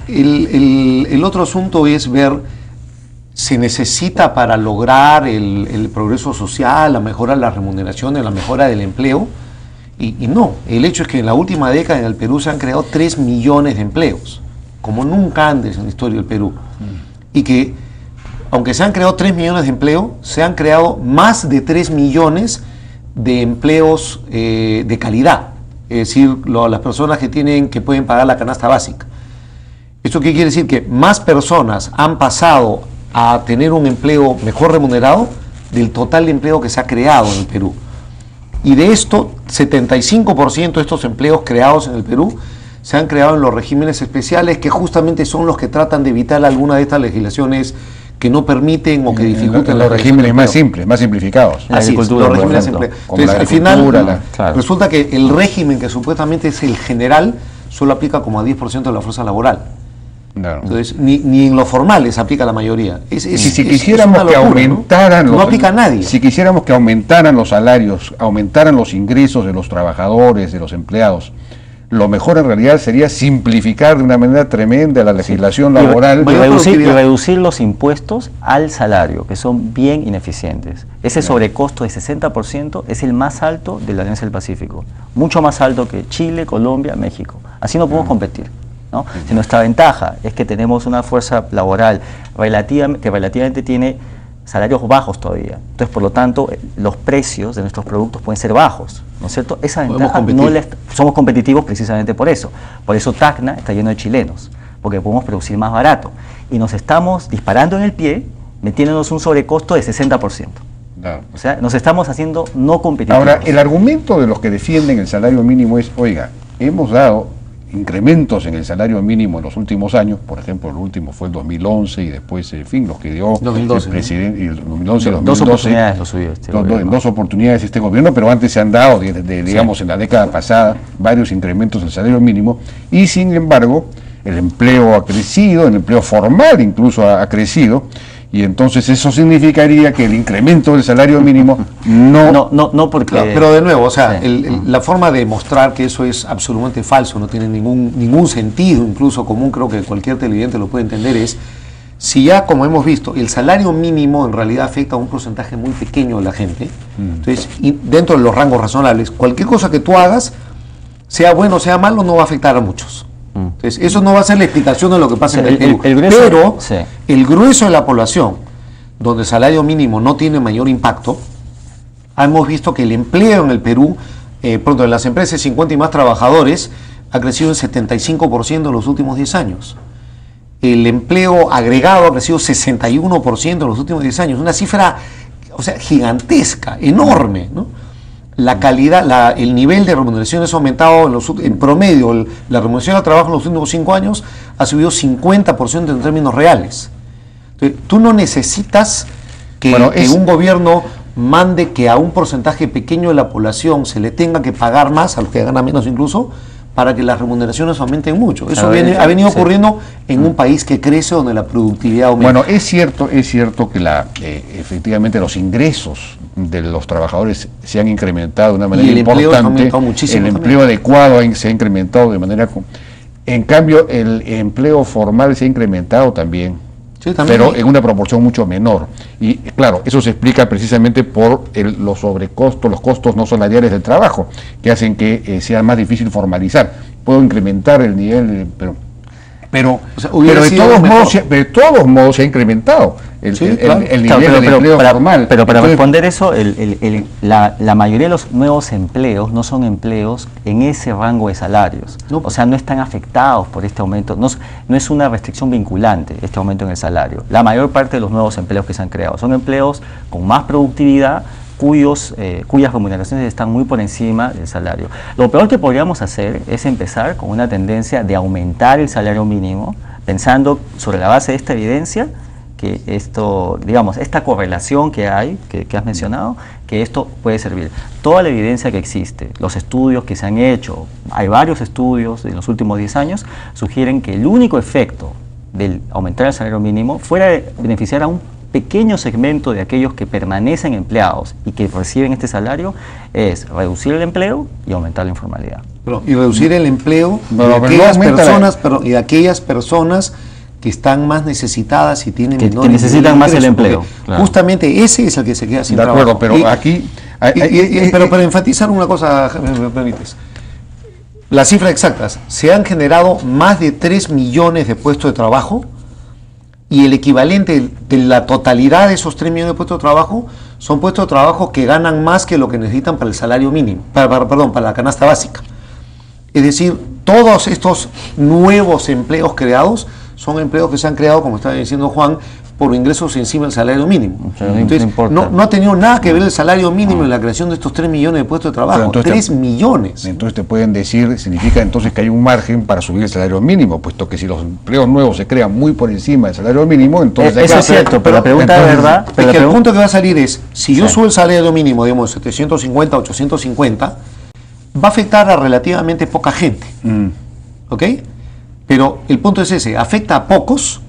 El otro asunto es ver, se necesita para lograr el progreso social, la mejora de las remuneraciones, la mejora del empleo, y no, el hecho es que en la última década en el Perú se han creado 3 millones de empleos, como nunca antes en la historia del Perú, y que aunque se han creado 3 millones de empleos, se han creado más de 3 millones de empleos de calidad, es decir, las personas que pueden pagar la canasta básica. ¿Esto qué quiere decir? Que más personas han pasado a tener un empleo mejor remunerado del total de empleo que se ha creado en el Perú. Y de esto, 75% de estos empleos creados en el Perú se han creado en los regímenes especiales, que justamente son los que tratan de evitar alguna de estas legislaciones que no permiten o que dificultan los regímenes más simples, más simplificados. Así es, los regímenes empleados. Entonces, al final, resulta que el régimen que supuestamente es el general solo aplica como a 10% de la fuerza laboral. Claro. Entonces, ni en lo formal les aplica la mayoría. Si quisiéramos que aumentaran, no aplica a nadie. Si quisiéramos que aumentaran los salarios, aumentaran los ingresos de los trabajadores, de los empleados, lo mejor en realidad sería simplificar de una manera tremenda la legislación laboral. Y reducir los impuestos al salario, que son bien ineficientes. Ese sobrecosto de 60% es el más alto de la Alianza del Pacífico. Mucho más alto que Chile, Colombia, México. Así no podemos competir, ¿no? Si nuestra ventaja es que tenemos una fuerza laboral que relativamente tiene salarios bajos todavía, entonces por lo tanto los precios de nuestros productos pueden ser bajos, ¿no es cierto? Esa ventaja somos competitivos precisamente por eso Tacna está lleno de chilenos, porque podemos producir más barato y nos estamos disparando en el pie metiéndonos un sobrecosto de 60%. Claro. O sea, nos estamos haciendo no competitivos. Ahora, el argumento de los que defienden el salario mínimo es, oiga, hemos dado incrementos en el salario mínimo en los últimos años, por ejemplo, el último fue el 2011 y después, en fin, los que dio 2012, el presidente, el 2011, 2012, dos oportunidades lo subió este gobierno. En 2 oportunidades este gobierno, pero antes se han dado, digamos, en la década pasada, varios incrementos del salario mínimo, y sin embargo, el empleo ha crecido, el empleo formal incluso ha crecido, y entonces eso significaría que el incremento del salario mínimo no porque... Claro, pero de nuevo, o sea, la forma de mostrar que eso es absolutamente falso, no tiene ningún sentido, incluso común, creo que cualquier televidente lo puede entender, es si ya, como hemos visto, el salario mínimo en realidad afecta a un porcentaje muy pequeño de la gente, entonces, y dentro de los rangos razonables, cualquier cosa que tú hagas, sea bueno o sea malo, no va a afectar a muchos. Entonces, eso no va a ser la explicación de lo que pasa en el Perú. Pero el grueso de la población, donde el salario mínimo no tiene mayor impacto, hemos visto que el empleo en el Perú, pronto en las empresas de 50 y más trabajadores, ha crecido en 75% en los últimos 10 años. El empleo agregado ha crecido 61% en los últimos 10 años. Una cifra, o sea, gigantesca, enorme, ¿no? La calidad, el nivel de remuneraciones ha aumentado en promedio, la remuneración al trabajo en los últimos 5 años ha subido 50% en términos reales. Entonces, tú no necesitas que un gobierno mande que a un porcentaje pequeño de la población se le tenga que pagar más, a los que ganan menos incluso, para que las remuneraciones aumenten mucho. Eso ha venido ocurriendo en un país que crece, donde la productividad aumenta. Bueno, es cierto que efectivamente los ingresos de los trabajadores se han incrementado de una manera importante. El empleo adecuado se ha incrementado de manera... En cambio, el empleo formal se ha incrementado también, pero en una proporción mucho menor. Y claro, eso se explica precisamente por los sobrecostos, los costos no salariales del trabajo, que hacen que sea más difícil formalizar. Puedo incrementar el nivel, pero de todos modos se ha incrementado el nivel del empleo formal. Pero para responder eso, la mayoría de los nuevos empleos no son empleos en ese rango de salarios. O sea, no están afectados por este aumento. No es una restricción vinculante este aumento en el salario. La mayor parte de los nuevos empleos que se han creado son empleos con más productividad, cuyas remuneraciones están muy por encima del salario. Lo peor que podríamos hacer es empezar con una tendencia de aumentar el salario mínimo, pensando sobre la base de esta evidencia, que esto, digamos, esta correlación que hay, que has mencionado, que esto puede servir. Toda la evidencia que existe, los estudios que se han hecho, hay varios estudios en los últimos 10 años, sugieren que el único efecto del aumentar el salario mínimo fuera de beneficiar a un pequeño segmento de aquellos que permanecen empleados y que reciben este salario es reducir el empleo y aumentar la informalidad. Y reducir el empleo de aquellas personas que están más necesitaas y tienen que necesitan más el empleo. Claro. Justamente ese es el que se queda sin trabajo. De acuerdo, pero aquí... pero para enfatizar una cosa, ¿me permites? Las cifras exactas, se han generado más de 3 millones de puestos de trabajo y el equivalente de la totalidad de esos 3 millones de puestos de trabajo son puestos de trabajo que ganan más que lo que necesitan para el salario mínimo, para la canasta básica. Es decir, todos estos nuevos empleos creados son empleos que se han creado, como estaba diciendo Juan, por ingresos encima del salario mínimo. Entonces, no ha tenido nada que ver el salario mínimo en la creación de estos 3 millones de puestos de trabajo. Entonces 3 millones. Entonces te pueden decir, significa entonces que hay un margen para subir el salario mínimo, puesto que si los empleos nuevos se crean muy por encima del salario mínimo, entonces... Eso es cierto, pero la pregunta de verdad... Es que el punto que va a salir es, si yo subo el salario mínimo, digamos, 750, 850, va a afectar a relativamente poca gente. ¿Ok? Pero el punto es ese, afecta a pocos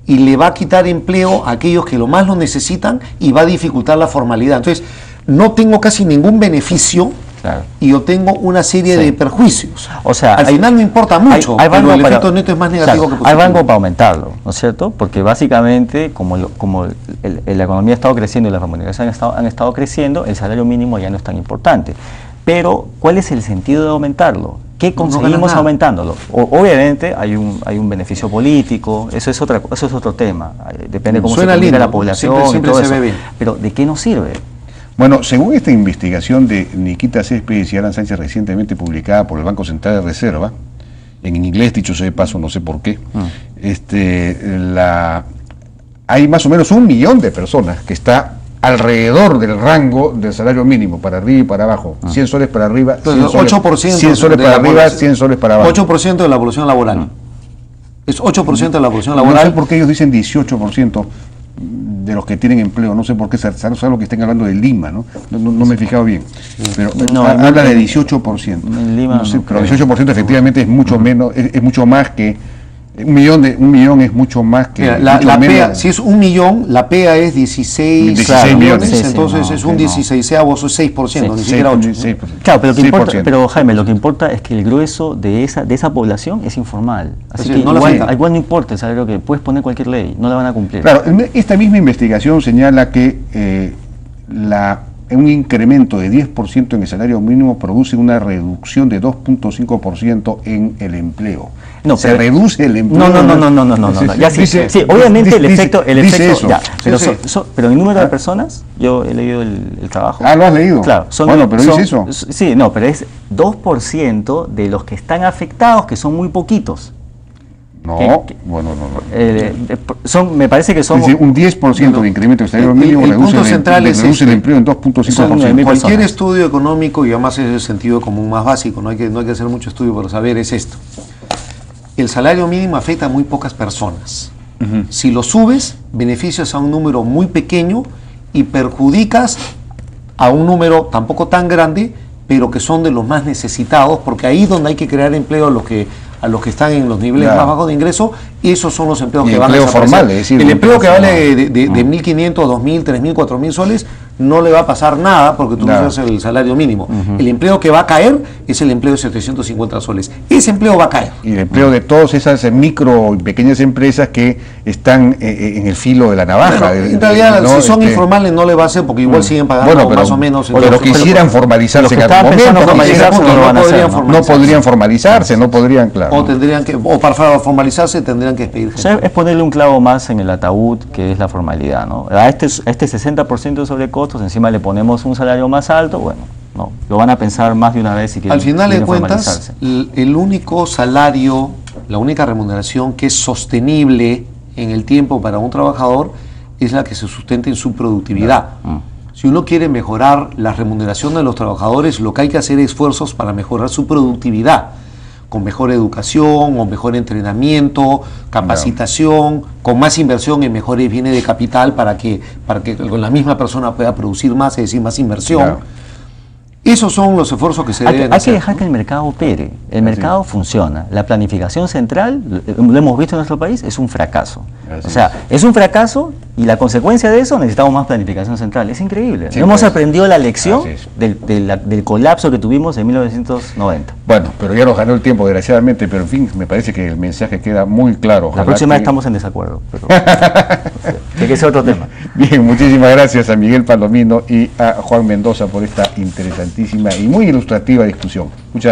y le va a quitar empleo a aquellos que lo más lo necesitan y va a dificultar la formalidad. Entonces, no tengo casi ningún beneficio y yo tengo una serie de perjuicios. O sea, al final no importa mucho, pero el efecto neto es más negativo que positivo. Hay rango para aumentarlo, ¿no es cierto? Porque básicamente, como la economía ha estado creciendo y las remuneraciones han estado creciendo, el salario mínimo ya no es tan importante. Pero, ¿cuál es el sentido de aumentarlo? ¿Qué conseguimos aumentándolo? Obviamente hay un beneficio político, eso es otro tema, depende cómo se comunique la población, siempre se ve bien. Pero ¿de qué nos sirve? Bueno, según esta investigación de Nikita Céspedes y Alan Sánchez recientemente publicada por el Banco Central de Reserva, en inglés dicho sea de paso, no sé por qué, hay más o menos 1 millón de personas que está alrededor del rango del salario mínimo, para arriba y para abajo, 100 soles para arriba, 100 soles, 100 soles para arriba, 100 soles para abajo. 8% de la población laboral. Es 8% de la población laboral. No sé por qué ellos dicen 18% de los que tienen empleo, no sé por qué, salvo que estén hablando de Lima, ¿no? No me he fijado bien, pero habla de 18%. En Lima no sé, pero 18% efectivamente es mucho menos, es mucho más que... Un millón es mucho más que... Mira, la PEA, si es 1 millón, la PEA es 16 millones, entonces es un 16avo, eso es 6%, ni siquiera 8%. Claro, pero, pero Jaime, lo que importa es que el grueso de esa población es informal. Así que igual no importa el salario, que puedes poner cualquier ley, no la van a cumplir. Claro, esta misma investigación señala que un incremento de 10% en el salario mínimo produce una reducción de 2.5% en el empleo. No, se reduce el empleo. No. Ya sí, obviamente el efecto eso. Ya, pero en número de personas, yo he leído el trabajo. Ah, ¿lo has leído? Claro. Dice eso. Sí, pero es 2% de los que están afectados, que son muy poquitos. Me parece que son... Es decir, un 10% de incremento del salario mínimo reduce el empleo en 2.5%. Cualquier estudio económico, y además es el sentido común más básico, no hay que hacer mucho estudio para saber, es esto. El salario mínimo afecta a muy pocas personas. Si lo subes, beneficias a un número muy pequeño y perjudicas a un número tampoco tan grande, pero que son de los más necesitados, porque ahí es donde hay que crear empleo a los que están en los niveles más bajos de ingreso, y esos son los empleos que van a desaparecer. Formal, es decir, el empleo que vale de 1.500, 2.000, 3.000, 4.000 soles, no le va a pasar nada porque tú no haces el salario mínimo. El empleo que va a caer es el empleo de 750 soles. Ese empleo va a caer. Y el empleo de todas esas micro y pequeñas empresas que están en el filo de la navaja. En realidad, si son informales no le va a hacer, porque igual siguen pagando más o menos. Pero quisieran formalizarse en algún momento. No podrían formalizarse, no podrían, claro. O para formalizarse tendrían que despedir gente. O sea, es ponerle un clavo más en el ataúd, que es la formalidad, ¿no? A este 60% de sobrecosto, encima le ponemos un salario más alto, bueno, no, lo van a pensar más de una vez si quieren. Al final de cuentas, el único salario, la única remuneración que es sostenible en el tiempo para un trabajador es la que se sustenta en su productividad. Si uno quiere mejorar la remuneración de los trabajadores, lo que hay que hacer es esfuerzos para mejorar su productividad, con mejor educación o mejor entrenamiento, capacitación, con más inversión en mejores bienes de capital para que la misma persona pueda producir más, es decir, más inversión. Esos son los esfuerzos que se deben hacer. Hay que dejar que el mercado opere. El mercado funciona. La planificación central, lo hemos visto en nuestro país, es un fracaso. O sea, es un fracaso Y la consecuencia de eso, necesitamos más planificación central. Es increíble. Sí, no hemos pues, aprendido la lección del colapso que tuvimos en 1990. Bueno, pero ya nos ganó el tiempo, desgraciadamente, pero en fin, me parece que el mensaje queda muy claro. Ojalá la próxima vez estamos en desacuerdo, pero tiene que ser otro tema. Bien, muchísimas gracias a Miguel Palomino y a Juan Mendoza por esta interesantísima y muy ilustrativa discusión. Muchas